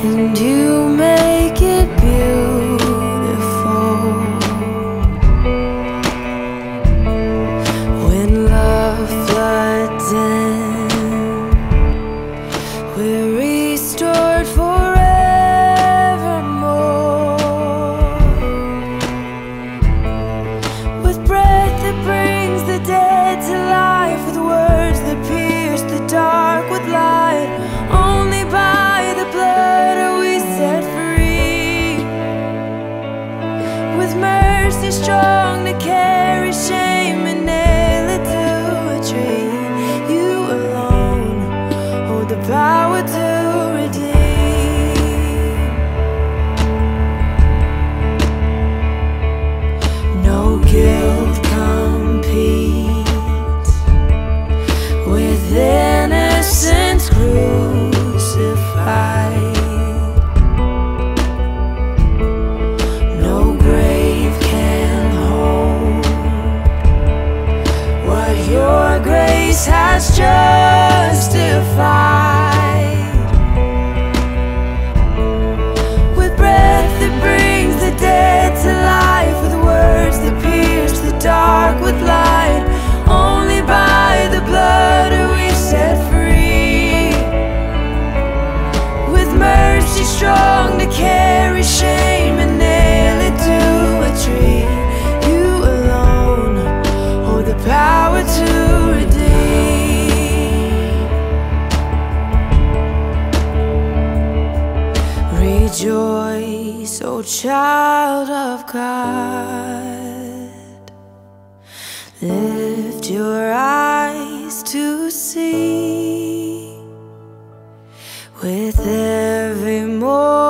and you make it beautiful. When love floods in, we're restored forevermore. With breath that brings the dead to life, with words that pierce the dark with light. Only by the blood are we set free. With mercy strong to carry shame and nail it to a tree. You alone hold the power to redeem. No guilt competes with innocence crucified. No grave can hold what your grace has justified. With breath that brings the dead to life, with words that pierce the dark with light. Only by the blood are we set free. With mercy strong to carry shame and nail it to a tree. You alone hold the power to redeem. Rejoice, O child of God. Lift your eyes to see. With every morning